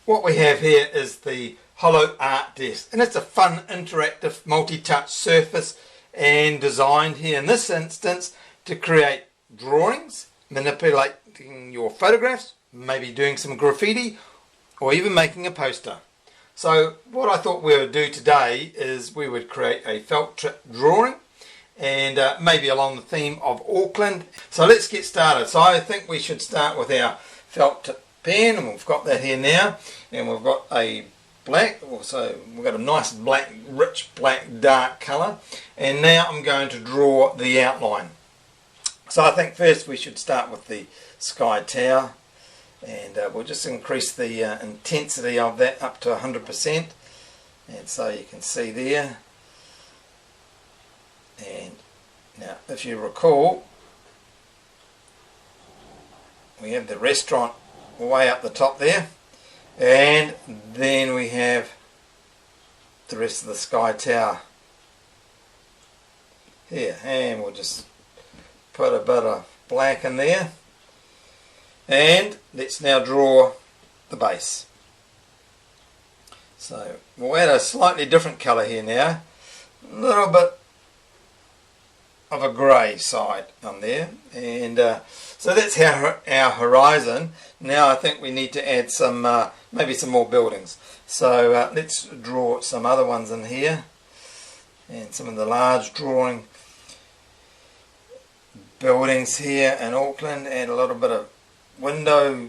what we have here is the Holo-Art-Desk, and it's a fun interactive multi-touch surface and designed here in this instance to create drawings, manipulating your photographs, maybe doing some graffiti or even making a poster. So what I thought we would do today is we would create a felt tip drawing, and maybe along the theme of Auckland. So let's get started. So I think we should start with our felt tip pen, and we've got that here now, and we've got a black, so we've got a nice black, rich black dark colour, and now I'm going to draw the outline. So I think first we should start with the sky tower, and we'll just increase the intensity of that up to 100%, and so you can see there. And now if you recall, we have the restaurant way up the top there, and then we have the rest of the sky tower here, and we'll just put a bit of black in there, and let's now draw the base. So we'll add a slightly different colour here now, a little bit of a grey side on there, and so that's our horizon. Now I think we need to add some maybe some more buildings, so let's draw some other ones in here, and some of the large drawing buildings here in Auckland, and a little bit of window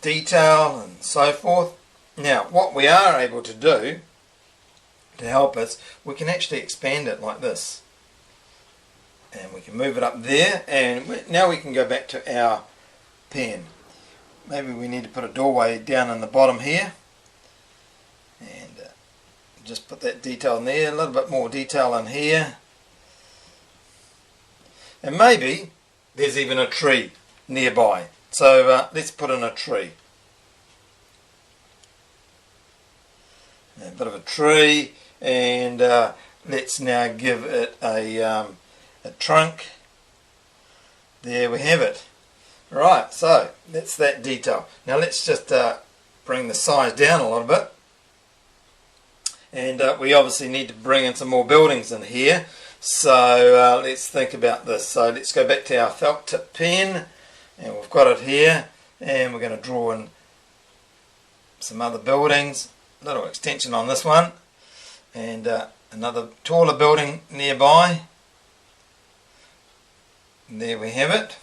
detail and so forth. Now what we are able to do to help us, we can actually expand it like this, and we can move it up there, and now we can go back to our pen. Maybe we need to put a doorway down in the bottom here, and just put that detail in there, a little bit more detail in here, and maybe there's even a tree nearby, so let's put in a tree. A bit of a tree, and let's now give it a trunk. There we have it. Right, so that's that detail. Now let's just bring the size down a little bit, and we obviously need to bring in some more buildings in here, so let's think about this. So let's go back to our felt tip pen, and we've got it here, and we're going to draw in some other buildings, a little extension on this one, and another taller building nearby. There we have it.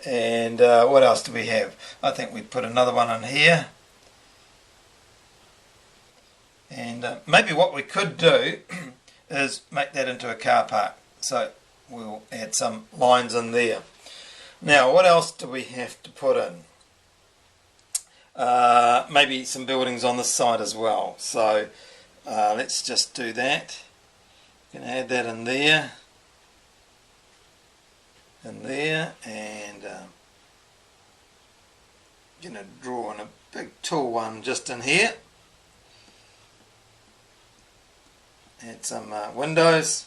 And what else do we have? I think we put another one in here, and maybe what we could do is make that into a car park, so we'll add some lines in there. Now what else do we have to put in? Maybe some buildings on this side as well, so let's just do that. You can add that in there, and going to draw in a big tall one just in here. Add some windows.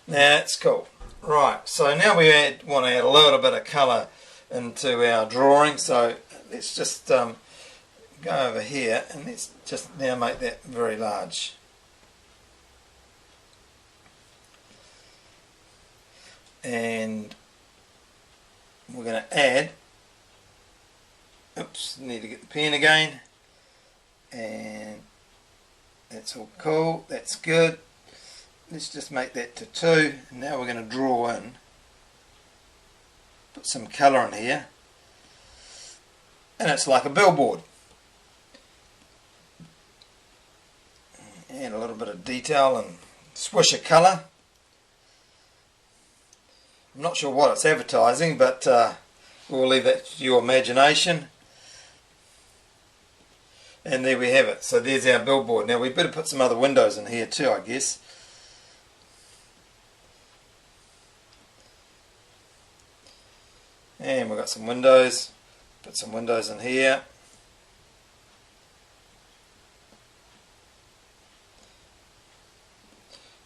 That's cool. Right, so now we want to add a little bit of colour into our drawing, so let's just go over here, and let's just now make that very large. And we're going to add, oops, need to get the pen again, and that's all cool, that's good. Let's just make that to 2, and now we're going to draw in, put some colour in here, and it's like a billboard. And a little bit of detail and swish of colour. I'm not sure what it's advertising, but we'll leave that to your imagination. And there we have it. So there's our billboard. Now we better put some other windows in here too, I guess. And we've got some windows. Put some windows in here.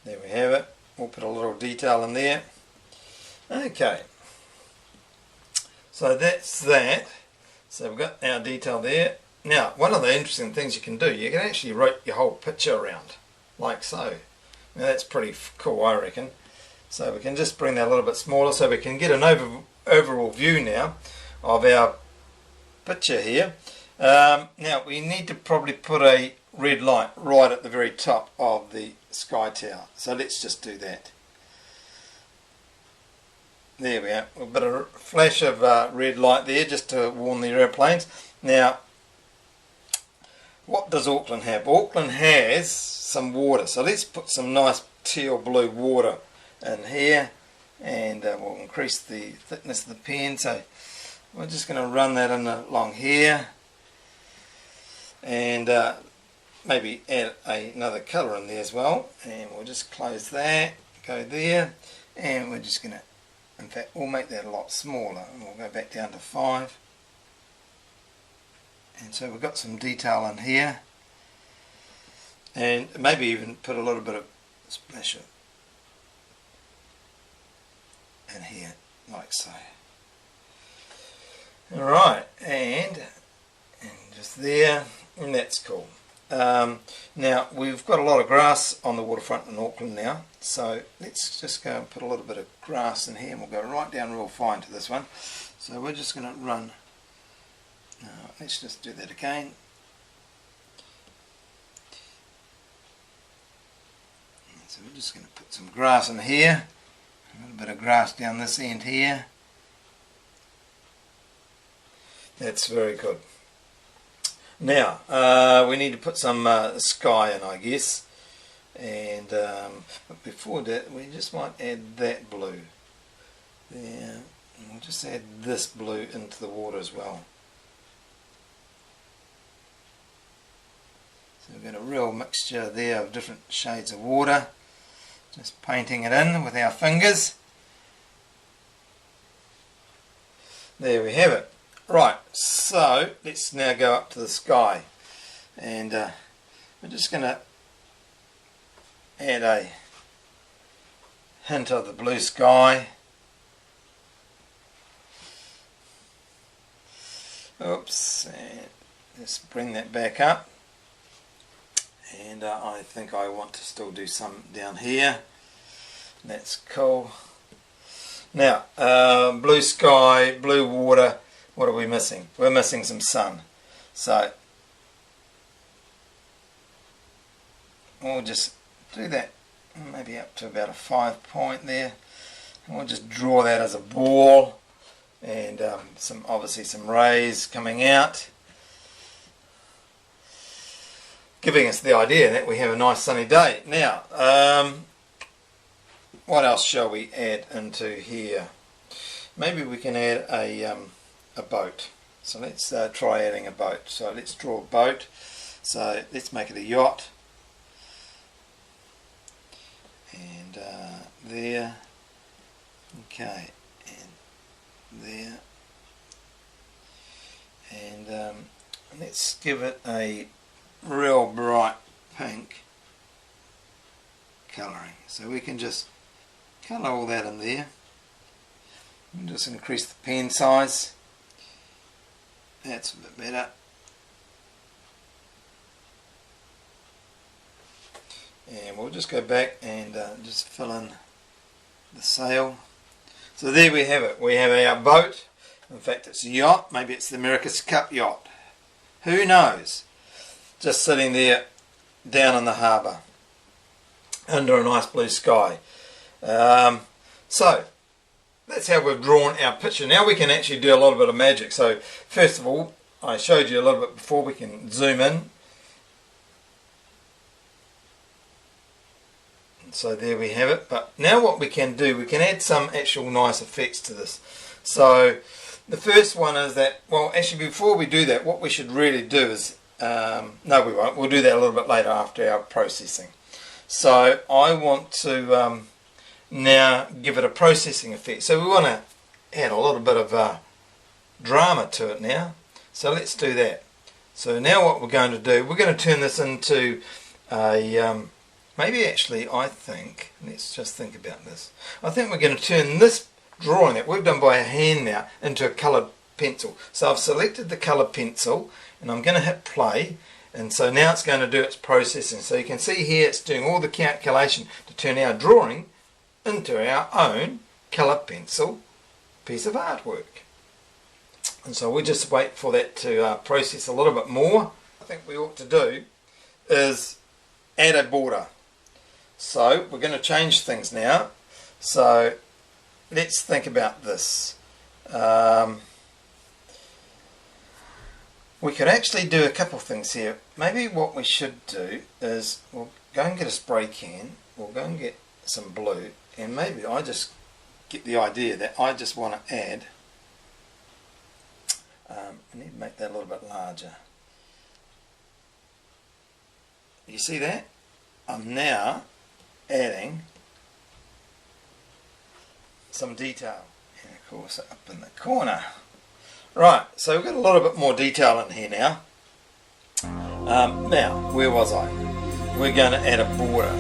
There we have it. We'll put a little detail in there. Okay, so that's that. So we've got our detail there. Now, one of the interesting things you can do, you can actually rotate your whole picture around, like so. Now that's pretty cool, I reckon. So we can just bring that a little bit smaller so we can get an overall view now of our picture here. Now we need to probably put a red light right at the very top of the sky tower. So let's just do that. There we are. A bit of a flash of red light there just to warn the airplanes. Now, what does Auckland have? Auckland has some water. So let's put some nice teal blue water in here, and we'll increase the thickness of the pen. So we're just going to run that in along here, and maybe add another colour in there as well. And we'll just close that, go there, and we're just going to, in fact, we'll make that a lot smaller, and we'll go back down to 5. And so we've got some detail in here, and maybe even put a little bit of splash in here, like so. Alright, and just there, and that's cool. Now we've got a lot of grass on the waterfront in Auckland now, so let's just go and put a little bit of grass in here, and we'll go right down real fine to this one. So we're just going to run, let's just do that again. So we're just going to put some grass in here, a little bit of grass down this end here. That's very good. Now, we need to put some sky in, I guess, and but before that we just might add that blue there, and we'll just add this blue into the water as well. So we've got a real mixture there of different shades of water, just painting it in with our fingers. There we have it. Right, so let's now go up to the sky, and we're just going to add a hint of the blue sky. Oops, and let's bring that back up, and I think I want to still do some down here. That's cool. Now, blue sky, blue water. What are we missing? We're missing some sun. So we'll just do that maybe up to about a 5 point there. And we'll just draw that as a ball, and obviously some rays coming out, giving us the idea that we have a nice sunny day. Now, what else shall we add into here? Maybe we can add a boat. So let's try adding a boat. So let's draw a boat. So let's make it a yacht. And there. Okay. And there. And let's give it a real bright pink colouring. So we can just colour all that in there. And just increase the pen size. That's a bit better. And we'll just go back and just fill in the sail. So there we have it. We have our boat. In fact, it's a yacht. Maybe it's the America's Cup yacht. Who knows? Just sitting there down in the harbour under a nice blue sky. So that's how we've drawn our picture. Now we can actually do a little bit of magic. So first of all, I showed you a little bit before. We can zoom in. So there we have it. But now what we can do, we can add some actual nice effects to this. So the first one is that, well, actually before we do that, what we should really do is, no we won't, we'll do that a little bit later after our processing. So I want to now give it a processing effect. So we want to add a little bit of drama to it now. So let's do that. So now what we're going to do, we're going to turn this into a, maybe actually I think, let's just think about this. I think we're going to turn this drawing that we've done by hand now into a coloured pencil. So I've selected the colour pencil and I'm going to hit play, and so now it's going to do its processing. So you can see here it's doing all the calculation to turn our drawing into our own colour pencil piece of artwork. And so we'll just wait for that to process a little bit more. I think we ought to do is add a border. So we're going to change things now. So let's think about this. We could actually do a couple of things here. Maybe what we should do is we'll go and get a spray can, we'll go and get some blue, and maybe I just get the idea that I just want to add, I need to make that a little bit larger. You see that? I'm now adding some detail, and of course up in the corner. Right, so we've got a little bit more detail in here now. Now, where was I? We're going to add a border.